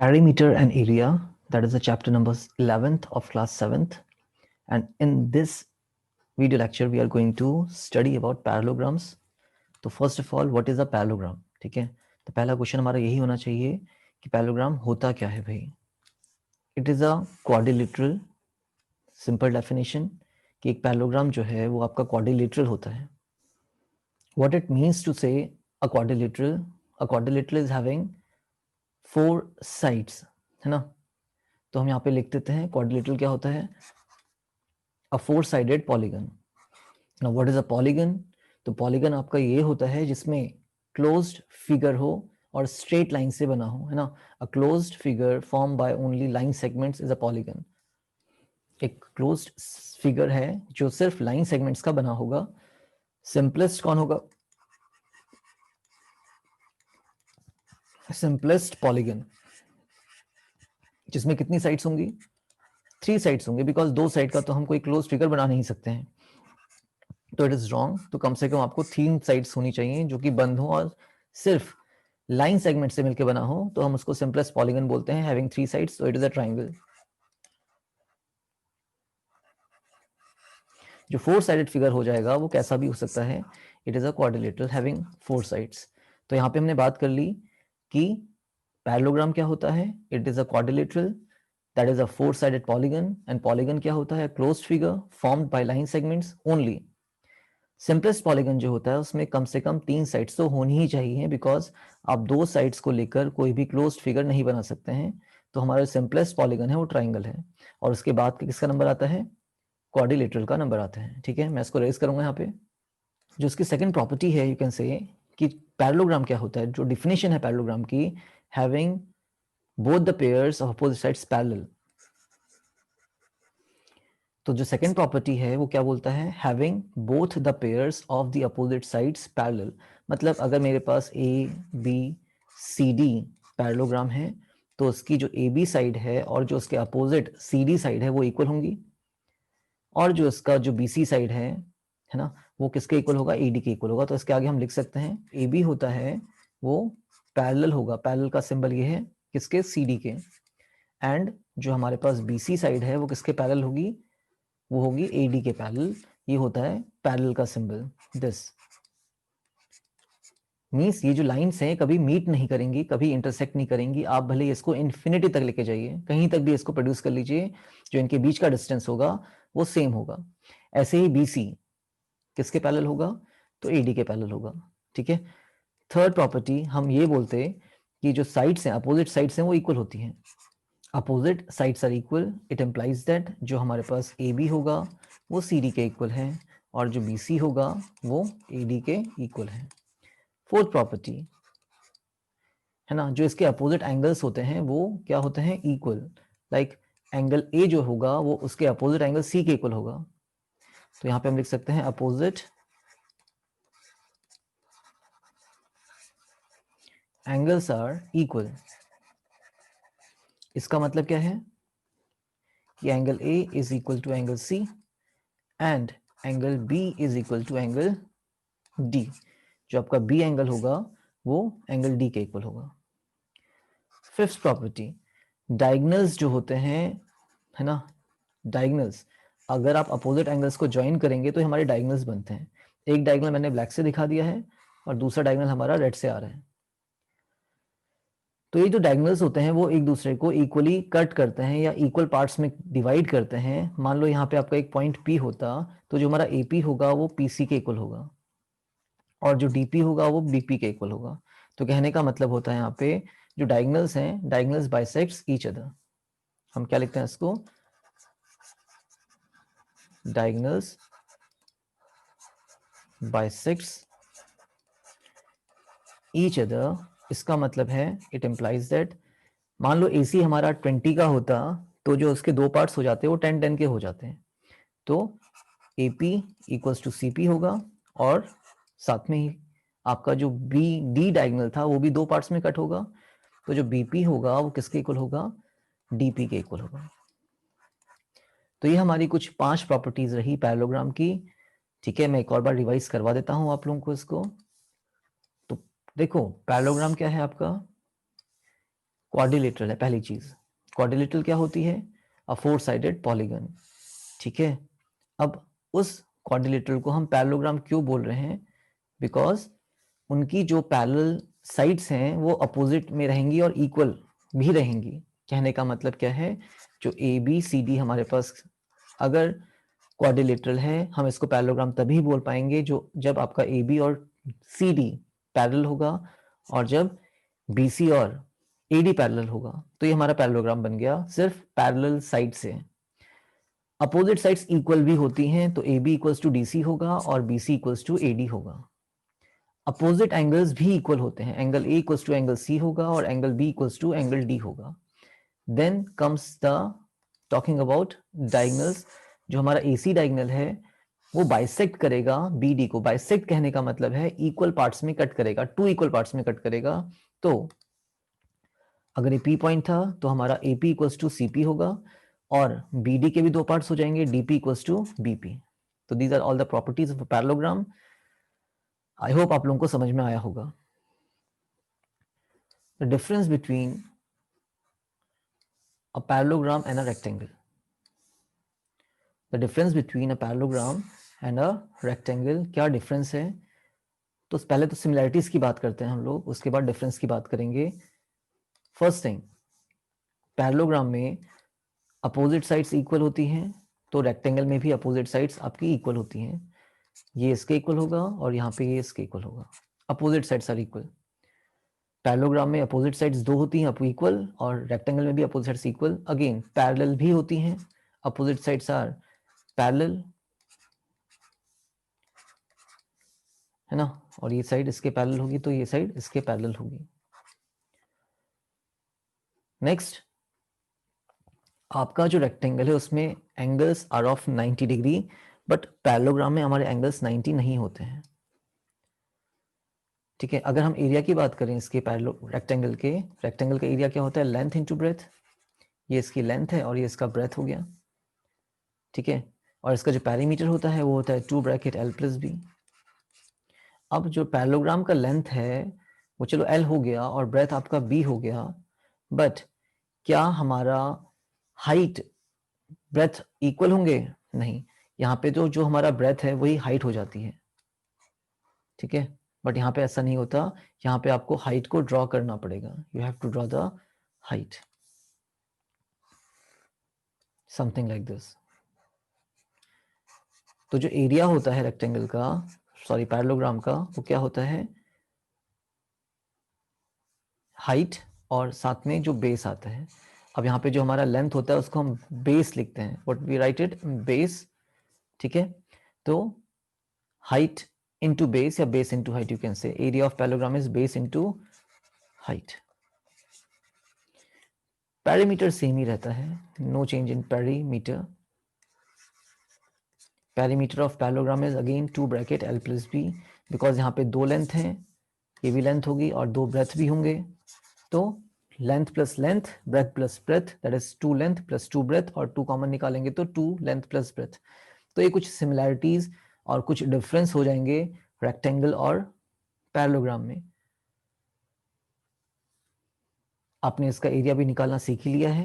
Perimeter and area, that is the chapter number 11th of class 7th, and in this video lecture we are going to study about parallelograms. तो first of all what is a parallelogram, ठीक है। तो पहला question हमारा यही होना चाहिए कि पैरेललोग्राम होता क्या है भाई। It is a quadrilateral, simple definition कि एक पैरेललोग्राम जो है वो आपका क्वाड्रिलेटरल होता है। व्हाट इट मींस टू से अ क्वाड्रिलेटरल इज हैविंग 4 साइड्स, है ना। तो हम यहाँ पे लिख देते हैं क्वाड्रिलेटरल क्या होता है, a four sided polygon. Now what is a polygon? तो पॉलीगन आपका ये होता है जिसमें क्लोज्ड फिगर हो और स्ट्रेट लाइन से बना हो, है ना। A closed figure form by only line segments is a polygon. एक क्लोज्ड फिगर है जो सिर्फ लाइन सेगमेंट्स का बना होगा। सिंपलेस्ट कौन होगा? सिंपलेस्ट पॉलीगन, जिसमें कितनी साइड्स होंगी? 3 साइड्स होंगे, बिकॉज 2 साइड का तो हम कोई क्लोज फिगर बना नहीं सकते हैं, तो इट इज रॉन्ग। तो कम से कम आपको 3 साइड्स होनी चाहिए जो कि बंद हो और सिर्फ लाइन सेगमेंट से मिलकर बना हो, तो हम उसको सिंपलेस्ट पॉलीगन बोलते हैं, having 3 sides, so it is a triangle. जो 4-साइडेड फिगर हो जाएगा वो कैसा भी हो सकता है, it is a quadrilateral having 4 sides. तो यहाँ पे हमने बात कर ली कि पैरेललोग्राम क्या होता है। It is a quadrilateral that is a four sided polygon, and polygon क्या होता है? Closed figure formed by line segments only. Simplest polygon जो होता है उसमें कम से कम 3 साइड्स तो होनी ही चाहिए, बिकॉज आप 2 साइड्स को लेकर कोई भी क्लोज्ड फिगर नहीं बना सकते हैं। तो हमारा सिंपलेस्ट पॉलीगन है वो ट्राइंगल है, और उसके बाद किसका नंबर आता है? क्वाड्रिलेटरल का नंबर आता है, ठीक है। मैं इसको रेज करूंगा यहाँ पे। जो इसकी सेकंड प्रॉपर्टी है, यू कैन से कि पैरेललोग्राम क्या होता है, जो डिफिनेशन है पैरेललोग्राम की, having both the pairs of opposite sides parallel. तो जो सेकंड प्रॉपर्टी है वो क्या बोलता है? Having both the pairs of the opposite sides parallel. मतलब अगर मेरे पास A B C D parallelogram है, तो उसकी जो ए बी साइड है और जो उसके अपोजिट सी डी साइड है वो इक्वल होंगी, और जो इसका जो बी सी साइड है ना, वो किसके इक्वल होगा? ए डी के इक्वल होगा। तो इसके आगे हम लिख सकते हैं ए बी होता है वो पैरेलल होगा, पैरेलल का सिंबल ये है किसके? सी डी के। एंड जो हमारे पास बी सी साइड है वो किसके पैरेलल होगी? वो होगी AD के पैरेलल। ये होता है पैरेलल का सिंबल। दिस मींस ये जो लाइंस हैं कभी मीट नहीं करेंगी, कभी इंटरसेक्ट नहीं करेंगी। आप भले इसको इन्फिनिटी तक लेके जाइए, कहीं तक भी इसको प्रोड्यूस कर लीजिए, जो इनके बीच का डिस्टेंस होगा वो सेम होगा। ऐसे ही BC किसके पैरेलल होगा? तो AD के पैरेलल होगा, ठीक है। थर्ड प्रॉपर्टी हम ये बोलते कि जो साइड्स हैं, अपोजिट साइड्स हैं, वो इक्वल होती हैं। Opposite sides are equal, it implies that जो हमारे पास AB होगा वो CD के इक्वल है, और जो BC होगा वो AD के इक्वल है। फोर्थ प्रॉपर्टी है ना, जो इसके अपोजिट एंगल्स होते हैं वो क्या होते हैं? इक्वल। लाइक एंगल A जो होगा वो उसके अपोजिट एंगल C के इक्वल होगा। तो यहाँ पे हम लिख सकते हैं अपोजिट एंगल्स आर इक्वल। इसका मतलब क्या है कि angle A is equal to angle C and angle B is equal to angle D। जो आपका B एंगल होगा वो एंगल D के इक्वल होगा। फिफ्थ प्रॉपर्टी, डायगोनल्स जो होते हैं, है ना, डायगोनल्स अगर आप अपोजिट एंगल्स को ज्वाइन करेंगे तो हमारे डायगोनल्स बनते हैं। एक डायगोनल मैंने ब्लैक से दिखा दिया है और दूसरा डायगोनल हमारा रेड से आ रहा है। तो ये जो डायगोनल्स होते हैं वो एक दूसरे को इक्वली कट करते हैं या इक्वल पार्ट्स में डिवाइड करते हैं। मान लो यहाँ पे आपका एक पॉइंट P होता, तो जो हमारा AP होगा वो PC के इक्वल होगा, और जो DP होगा वो BP के इक्वल होगा। तो कहने का मतलब होता है यहाँ पे जो डायगोनल्स हैं, डायगोनल्स बाइसेक्ट्स ईच अदर। हम क्या लिखते हैं इसको? Diagonals bisects each other. इसका मतलब है इट इम्प्लाइज दैट मान लो AC हमारा 20 का होता, तो जो उसके 2 पार्ट्स हो जाते हैं वो 10-10 के हो जाते हैं। तो AP इक्वल्स टू CP होगा, और साथ में ही आपका जो BD डायगोनल था वो भी 2 पार्ट्स में कट होगा। तो जो BP होगा वो किसके इक्वल होगा? DP के इक्वल होगा। तो ये हमारी कुछ 5 प्रॉपर्टीज रही पैरेललोग्राम की, ठीक है। मैं एक और बार रिवाइज करवा देता हूं आप लोगों को इसको। तो देखो पैरेललोग्राम क्या है आपका? क्वाड्रिलेटरल है पहली चीज। क्वाड्रिलेटरल क्या होती है? अ फोर साइडेड पॉलीगन। ठीक है, अब उस क्वाड्रिलेटरल को हम पैरेललोग्राम क्यों बोल रहे हैं? बिकॉज उनकी जो पैरेलल साइड्स हैं वो अपोजिट में रहेंगी और इक्वल भी रहेंगी। कहने का मतलब क्या है? जो ए बी सी डी हमारे पास अगर क्वाड्रिलेटरल है, हम इसको पैरेललोग्राम तभी बोल पाएंगे जब आपका ए बी और सी डी पैरेलल होगा और जब बी सी और ए डी पैरेलल होगा। तो ये हमारा पैरेललोग्राम बन गया सिर्फ पैरेलल साइड से। अपोजिट साइड्स इक्वल भी होती हैं, तो A B equals to D C होगा और B C equals to A D होगा। अपोजिट एंगल्स भी इक्वल होते हैं, angle A equals to angle C होगा और angle B equals to angle D होगा। Then comes the talking about diagonals. जो हमारा AC डायगोनल है वो बाइसेक्ट करेगा BD को। बाइसेक्ट कहने का मतलब है इक्वल पार्ट्स में कट करेगा, 2 इक्वल पार्ट्स में कट करेगा। तो अगर ये P पॉइंट था तो हमारा AP इक्वल्स टू CP होगा और BD के भी 2 पार्ट्स हो जाएंगे, DP इक्वल्स टू BP। तो these are all the properties of parallelogram. I hope आप लोगों को समझ में आया होगा। The difference between a parallelogram and a rectangle. The difference between a parallelogram and a rectangle, क्या डिफरेंस है? तो पहले तो सिमिलैरिटीज की बात करते हैं हम लोग, उसके बाद डिफरेंस की बात करेंगे। फर्स्ट थिंग, पैरेललोग्राम में अपोजिट साइड्स इक्वल होती हैं, तो रेक्टेंगल में भी अपोजिट साइड्स आपकी इक्वल होती हैं। ये इसके इक्वल होगा और यहाँ पे ये इसके इक्वल होगा। Opposite sides are equal. Parallelogram में अपोजिट साइड्स 2 होती हैं इक्वल और रेक्टेंगल में भी opposite sides equal. Again parallel भी होती हैं, अपोजिट साइड्स आर पैरेलल, है ना, और ये साइड इसके पैरेलल होगी तो ये साइड इसके पैरेलल होगी। नेक्स्ट, आपका जो रेक्टेंगल है उसमें angles are of 90 degree, but parallelogram में हमारे एंगल्स 90 नहीं होते हैं। ठीक है, अगर हम एरिया की बात करें इसके रेक्टेंगल का एरिया क्या होता है? Length into breadth. ये इसकी लेंथ है और ये इसका ब्रेथ हो गया। ठीक है, और इसका जो पैरीमीटर होता है वो होता है 2 ब्रैकेट L प्लस B। अब जो पैरेललोग्राम का लेंथ है वो चलो L हो गया और ब्रेथ आपका B हो गया, बट क्या हमारा हाइट ब्रेथ इक्वल होंगे? नहीं, यहाँ पे तो जो हमारा ब्रेथ है वही हाइट हो जाती है। ठीक है, बट यहाँ पे ऐसा नहीं होता, यहाँ पे आपको हाइट को ड्रॉ करना पड़ेगा। You have to draw the height, something like this. तो जो एरिया होता है रेक्टेंगल का, सॉरी पैरेललोग्राम का, वो क्या होता है? हाइट और साथ में जो बेस आता है। अब यहाँ पे जो हमारा लेंथ होता है उसको हम बेस लिखते हैं, what we write it, base. ठीक है, तो हाइट इनटू बेस या base into height, you can say area of parallelogram is base into height. Perimeter same ही रहता है, no change in perimeter. Perimeter of parallelogram is again 2 bracket L plus B, because यहाँ पे 2 length हैं, ये भी length होगी और 2 ब्रेथ भी होंगे। तो length plus length, breadth plus breadth, that is 2 length plus 2 breadth, और 2 कॉमन निकालेंगे तो 2 लेंथ प्लस ब्रेथ। तो ये कुछ सिमिलैरिटीज और कुछ डिफरेंस हो जाएंगे रेक्टेंगल और पैरेललोग्राम में। आपने इसका एरिया भी निकालना सीख ही लिया है।